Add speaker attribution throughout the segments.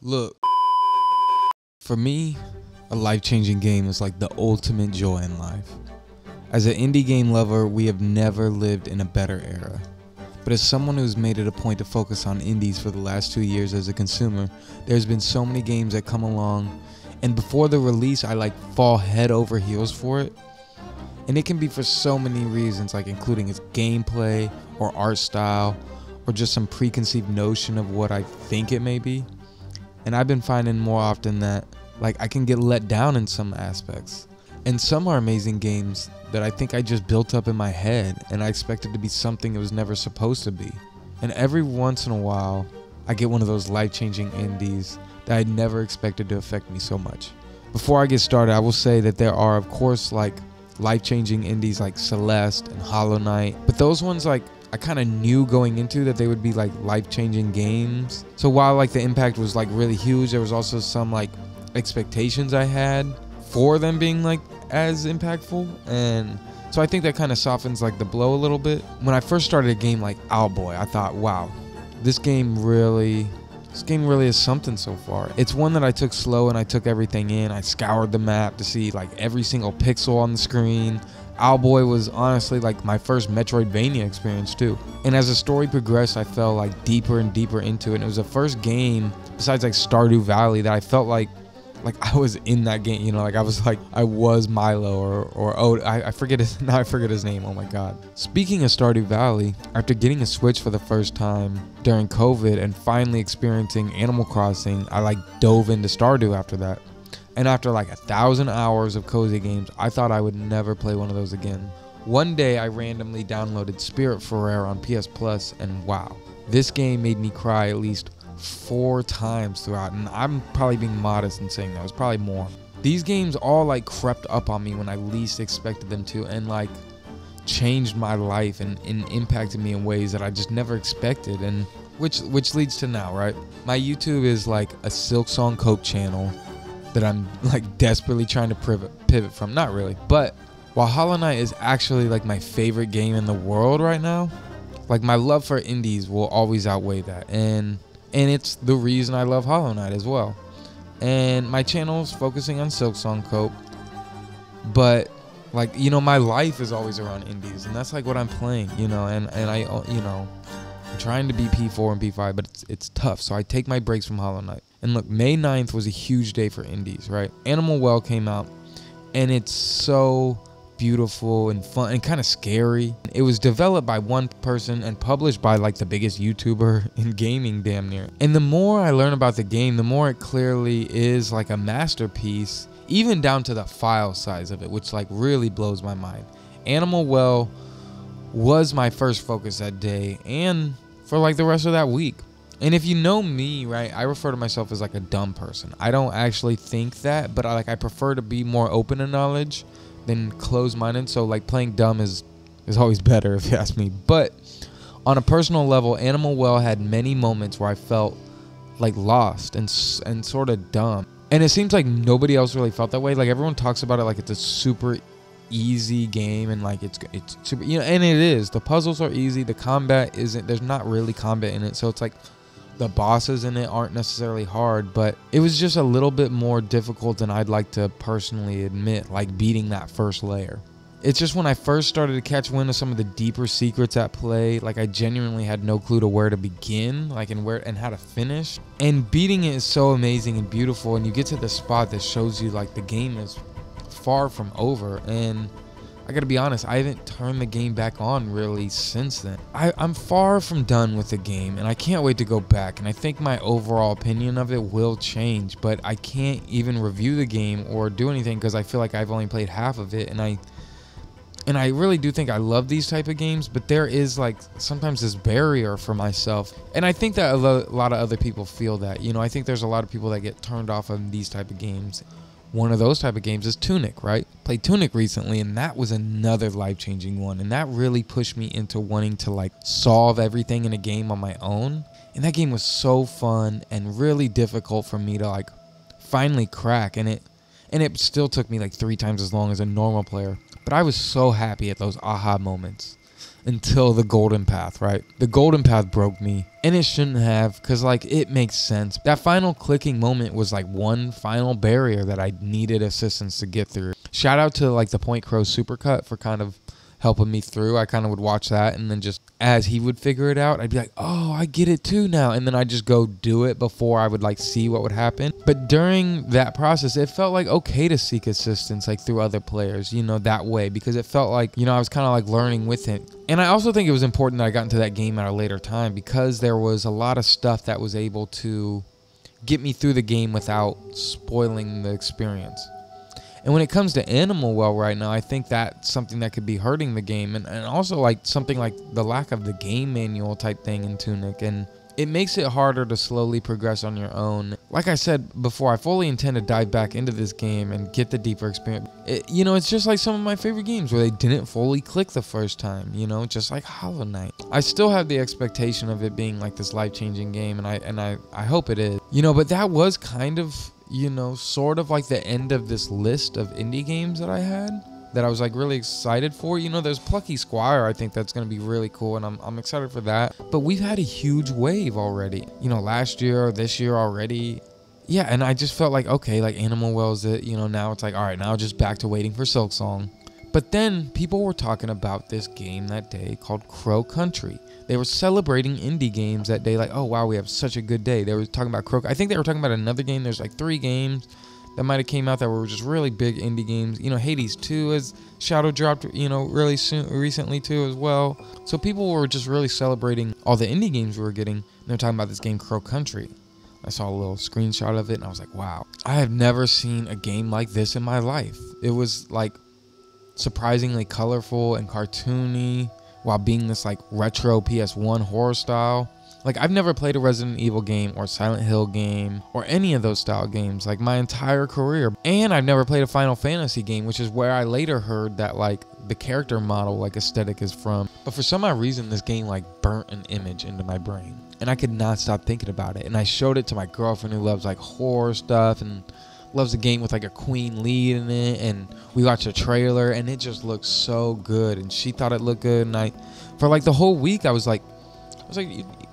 Speaker 1: Look, for me, a life-changing game is like the ultimate joy in life. As an indie game lover, we have never lived in a better era. But as someone who's made it a point to focus on indies for the last 2 years as a consumer, there's been so many games that come along, and before the release, I fall head over heels for it. And it can be for so many reasons, like including its gameplay or art style, or just some preconceived notion of what I think it may be. And I've been finding more often that I can get let down in some aspects. And some are amazing games that I think I just built up in my head and I expected to be something it was never supposed to be. And every once in a while, I get one of those life-changing indies that I never expected to affect me so much. Before I get started, I will say that there are, of course, life-changing indies like Celeste and Hollow Knight, but those ones I kind of knew going into that they would be life-changing games. So while the impact was really huge, there was also some expectations I had for them being as impactful, and so I think that kind of softens the blow a little bit. When I first started a game like Owlboy, I thought, wow, this game really is something so far. It's one that I took slow and I took everything in. I scoured the map to see every single pixel on the screen. Owlboy was honestly my first Metroidvania experience too. And as the story progressed, I fell deeper and deeper into it. And it was the first game besides Stardew Valley that I felt like I was in that game, I was Milo or I forget his name. Oh my god. Speaking of Stardew Valley, after getting a Switch for the first time during COVID and finally experiencing Animal Crossing, I dove into Stardew after that. And after 1,000 hours of cozy games, I thought I would never play one of those again. One day I randomly downloaded Spiritfarer on PS Plus, and wow, this game made me cry at least 4 times throughout, and I'm probably being modest in saying that. It was probably more. These games all crept up on me when I least expected them to, and changed my life and impacted me in ways that I just never expected, and which leads to now, right? My YouTube is a Silksong Cope channel that I'm desperately trying to pivot from. Not really, but while Hollow Knight is actually my favorite game in the world right now, my love for indies will always outweigh that, and it's the reason I love Hollow Knight as well. And my channel is focusing on Silksong Cope, but my life is always around indies, and that's what I'm playing, and I I'm trying to be P4 and P5, but it's tough, so I take my breaks from Hollow Knight. And look, May 9th was a huge day for indies, right? Animal Well came out, and it's so beautiful and fun and kind of scary. It was developed by one person and published by the biggest YouTuber in gaming damn near. And the more I learn about the game, the more it clearly is a masterpiece, even down to the file size of it, which really blows my mind. Animal Well was my first focus that day and for the rest of that week. And if you know me, right, I refer to myself as a dumb person. I don't actually think that, but I prefer to be more open to knowledge than closed-minded. So playing dumb is always better if you ask me. But on a personal level, Animal Well had many moments where I felt lost and sort of dumb. And it seems nobody else really felt that way. Everyone talks about it it's a super easy game, and it's super, and it is. The puzzles are easy. The combat isn't. There's not really combat in it, so it's the bosses in it aren't necessarily hard, but it was just a little bit more difficult than I'd like to personally admit, beating that first layer. It's just when I first started to catch wind of some of the deeper secrets at play, I genuinely had no clue to where to begin, and how to finish. And beating it is so amazing and beautiful, and you get to the spot that shows you the game is far from over, and I gotta be honest, I haven't turned the game back on really since then. I'm far from done with the game, and I can't wait to go back, and I think my overall opinion of it will change, but I can't even review the game or do anything because I feel I've only played half of it, and I really do think I love these type of games, but there is sometimes this barrier for myself, and I think that a lot of other people feel that. I think there's a lot of people that get turned off of these type of games. One of those type of games is Tunic, right? Played Tunic recently, and that was another life-changing one, and that really pushed me into wanting to solve everything in a game on my own. And that game was so fun and really difficult for me to finally crack, and it still took me 3 times as long as a normal player. But I was so happy at those aha moments. until the golden path, right? The golden path broke me, and it shouldn't have, because like it makes sense. That final clicking moment was like one final barrier that I needed assistance to get through. Shout out to like the Point Crow supercut for kind of helping me through. I kind of would watch that, and then just as he would figure it out, I'd be like, oh, I get it too now. And then I'd just go do it before I would like see what would happen. But during that process, it felt like okay to seek assistance like through other players, you know, that way, because it felt like, you know, I was kind of like learning with him. And I also think it was important that I got into that game at a later time, because there was a lot of stuff that was able to get me through the game without spoiling the experience. And when it comes to Animal Well right now, I think that's something that could be hurting the game. And also like something like the lack of the game manual type thing in Tunic. And it makes it harder to slowly progress on your own. Like I said before, I fully intend to dive back into this game and get the deeper experience. You know, it's just like some of my favorite games where they didn't fully click the first time, you know, just like Hollow Knight. I still have the expectation of it being like this life-changing game, and I hope it is. You know, but that was kind of, you know, sort of like the end of this list of indie games that I had that I was like really excited for. You know, there's Plucky Squire, I think that's going to be really cool, and I'm excited for that. But we've had a huge wave already, you know, last year or this year already. Yeah, and I just felt like, okay, like Animal Well's it, you know, now it's like, all right, now just back to waiting for Silksong. But then people were talking about this game that day called Crow Country. They were celebrating indie games that day, like, oh wow, we have such a good day. They were talking about Crow. I think they were talking about another game. There's like 3 games that might have came out that were just really big indie games. You know, Hades 2 has shadow dropped, you know, really soon, recently too as well. So people were just really celebrating all the indie games we were getting. And they're talking about this game Crow Country. I saw a little screenshot of it and I was like, wow, I have never seen a game like this in my life. It was like surprisingly colorful and cartoony while being this like retro PS1 horror style. Like, I've never played a Resident Evil game or Silent Hill game or any of those style games like my entire career. And I've never played a Final Fantasy game, which is where I later heard that like the character model like aesthetic is from. But for some odd reason, this game like burnt an image into my brain and I could not stop thinking about it. And I showed it to my girlfriend who loves like horror stuff and loves a game with like a queen lead in it, and we watched a trailer and it just looked so good and she thought it looked good. And for like the whole week I was like,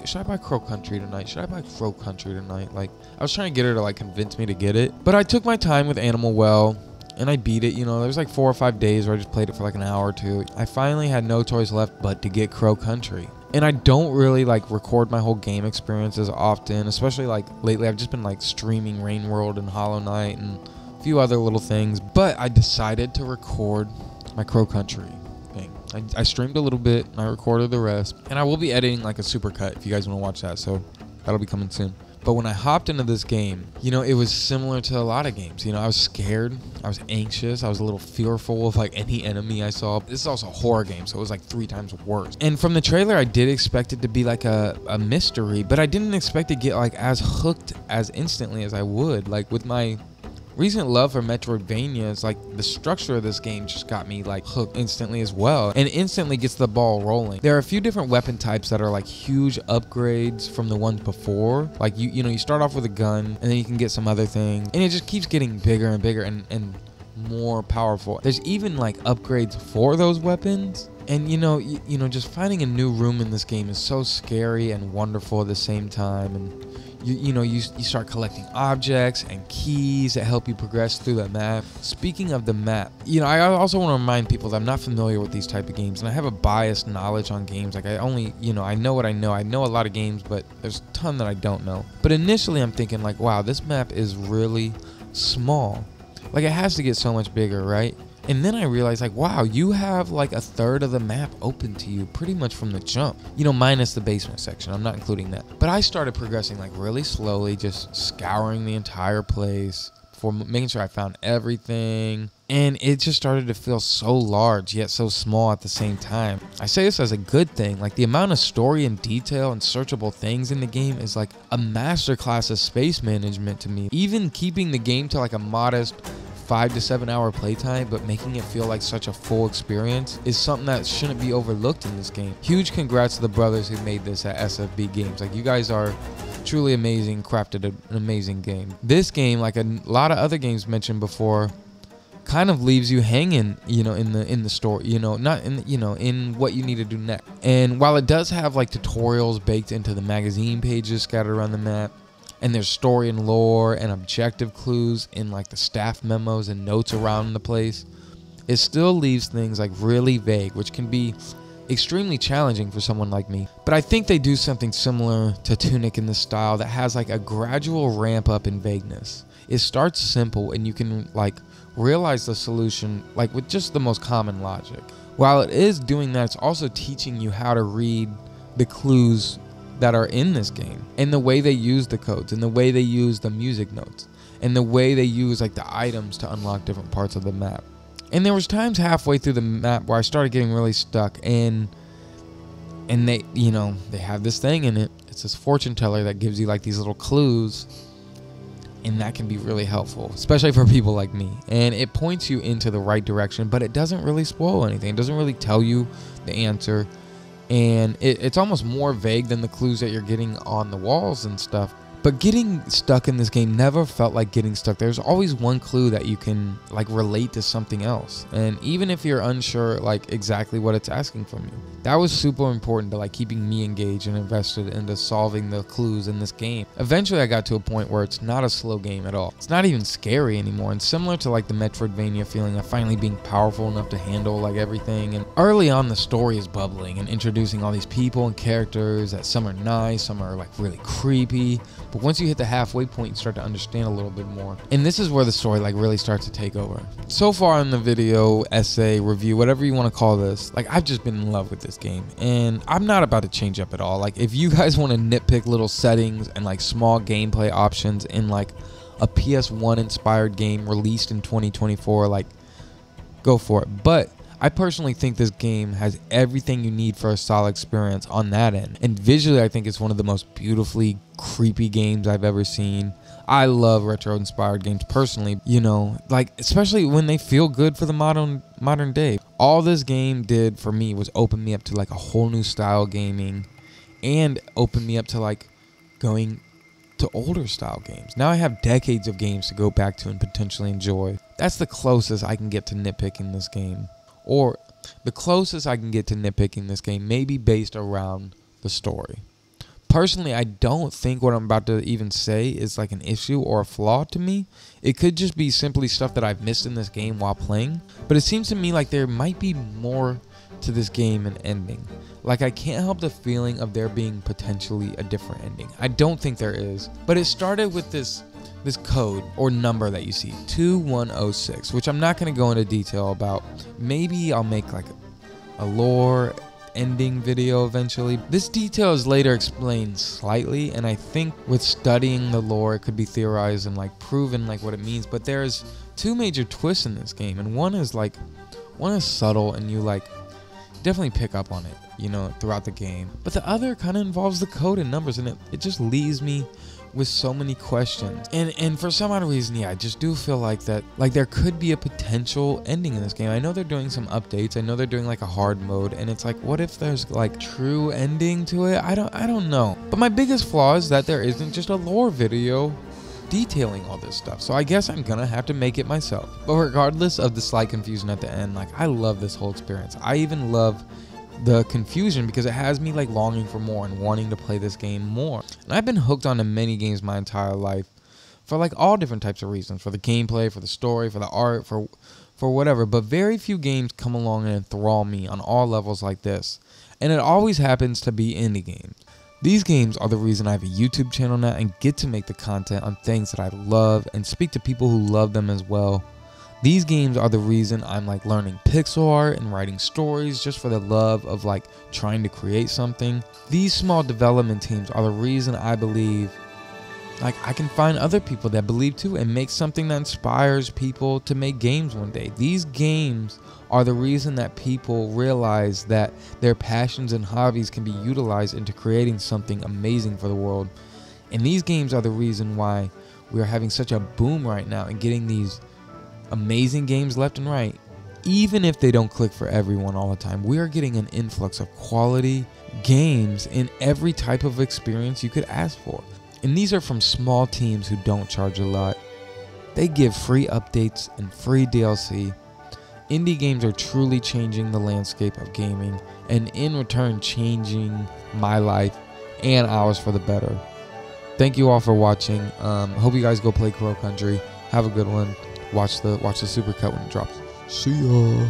Speaker 1: should I buy Crow Country tonight? Should I buy Crow Country tonight? Like, I was trying to get her to like convince me to get it, but I took my time with Animal Well and I beat it. You know, there was like 4 or 5 days where I just played it for like an hour or two. I finally had no choice left but to get Crow Country. And I don't really like record my whole game experience as often, especially like lately. I've just been like streaming Rain World and Hollow Knight and a few other little things, but I decided to record my Crow Country thing. I streamed a little bit and I recorded the rest, and I will be editing like a supercut if you guys want to watch that, so that'll be coming soon. But when I hopped into this game, you know, it was similar to a lot of games. You know, I was scared, I was anxious, I was a little fearful of like any enemy I saw. This is also a horror game, so it was like 3 times worse. And from the trailer, I did expect it to be like a mystery, but I didn't expect to get like as hooked as instantly as I would. Like with my recent love for Metroidvanias, like the structure of this game just got me like hooked instantly as well, and instantly gets the ball rolling. There are a few different weapon types that are like huge upgrades from the ones before. Like you know, you start off with a gun and then you can get some other things, and it just keeps getting bigger and bigger and more powerful. There's even like upgrades for those weapons. And you know, just finding a new room in this game is so scary and wonderful at the same time. And you start collecting objects and keys that help you progress through the map. Speaking of the map, you know, I also want to remind people that I'm not familiar with these type of games, and I have a biased knowledge on games. Like I know what I know. I know a lot of games, but there's a ton that I don't know. But initially I'm thinking like, wow, this map is really small. Like it has to get so much bigger, right? And then I realized like, wow, you have like a third of the map open to you pretty much from the jump, you know, minus the basement section. I'm not including that. But I started progressing like really slowly, just scouring the entire place for making sure I found everything. And it just started to feel so large yet so small at the same time. I say this as a good thing. Like the amount of story and detail and searchable things in the game is like a masterclass of space management to me. Even keeping the game to like a modest 5 to 7 hour playtime, but making it feel like such a full experience is something that shouldn't be overlooked in this game. Huge congrats to the brothers who made this at SFB Games. Like, you guys are truly amazing, crafted an amazing game. This game, like a lot of other games mentioned before, kind of leaves you hanging, in the story, not in, in what you need to do next. And while it does have like tutorials baked into the magazine pages scattered around the map, and there's story and lore and objective clues in like the staff memos and notes around the place, it still leaves things like really vague, which can be extremely challenging for someone like me. But I think they do something similar to Tunic in this style that has like a gradual ramp up in vagueness. It starts simple and you can like realize the solution like with just the most common logic. While it is doing that, it's also teaching you how to read the clues that are in this game, and the way they use the codes, and the way they use the music notes, and the way they use like the items to unlock different parts of the map. And there was times halfway through the map where I started getting really stuck, and they, they have this thing in it. It's this fortune teller that gives you like these little clues, and that can be really helpful, especially for people like me. And it points you into the right direction, but it doesn't really spoil anything. It doesn't really tell you the answer, and it's almost more vague than the clues that you're getting on the walls and stuff. But getting stuck in this game never felt like getting stuck. There's always one clue that you can like relate to something else. And even if you're unsure like exactly what it's asking from you, that was super important to like keeping me engaged and invested into solving the clues in this game. Eventually I got to a point where it's not a slow game at all. It's not even scary anymore. And similar to like the Metroidvania feeling of finally being powerful enough to handle like everything. And early on the story is bubbling and introducing all these people and characters that some are nice, some are like really creepy. But once you hit the halfway point, you start to understand a little bit more. And this is where the story like really starts to take over. So far in the video, essay, review, whatever you want to call this, like I've just been in love with this game. And I'm not about to change up at all. Like if you guys want to nitpick little settings and like small gameplay options in like a PS1 inspired game released in 2024, like go for it. But I personally think this game has everything you need for a solid experience on that end. And visually, I think it's one of the most beautifully creepy games I've ever seen. I love retro-inspired games personally, like especially when they feel good for the modern day. All this game did for me was open me up to like a whole new style gaming, and open me up to like going to older style games. Now I have decades of games to go back to and potentially enjoy. That's the closest I can get to nitpicking this game. Or the closest I can get to nitpicking this game may be based around the story. Personally, I don't think what I'm about to even say is like an issue or a flaw to me. It could just be simply stuff that I've missed in this game while playing. But it seems to me like there might be more to this game and ending. Like I can't help the feeling of there being potentially a different ending. I don't think there is. But it started with this code or number that you see, 2106, which I'm not going to go into detail about. Maybe I'll make like a lore ending video eventually. This detail is later explained slightly, and I think with studying the lore it could be theorized and like proven like what it means. But there's two major twists in this game, and one is subtle and you like definitely pick up on it, throughout the game. But the other kind of involves the code and numbers, and it just leaves me with so many questions. And for some odd reason, yeah, I just do feel like that, like there could be a potential ending in this game. I know they're doing some updates. I know they're doing like a hard mode, and it's like, what if there's like true ending to it? I don't know. But my biggest flaw is that there isn't just a lore video detailing all this stuff. So I guess I'm gonna have to make it myself. But regardless of the slight confusion at the end, like I love this whole experience. I even love the confusion because it has me like longing for more and wanting to play this game more. And I've been hooked onto many games my entire life for like all different types of reasons, for the gameplay, for the story, for the art, for whatever. But very few games come along and enthrall me on all levels like this. And it always happens to be indie games. These games are the reason I have a YouTube channel now and get to make the content on things that I love and speak to people who love them as well. These games are the reason I'm like learning pixel art and writing stories just for the love of like trying to create something. These small development teams are the reason I believe like I can find other people that believe too and make something that inspires people to make games one day. These games are the reason that people realize that their passions and hobbies can be utilized into creating something amazing for the world. And these games are the reason why we are having such a boom right now and getting these amazing games left and right. Even if they don't click for everyone all the time, we are getting an influx of quality games in every type of experience you could ask for. And these are from small teams who don't charge a lot. They give free updates and free DLC. Indie games are truly changing the landscape of gaming, and in return changing my life and ours for the better. Thank you all for watching. Hope you guys go play Crow Country. Have a good one. Watch the supercut when it drops. See ya.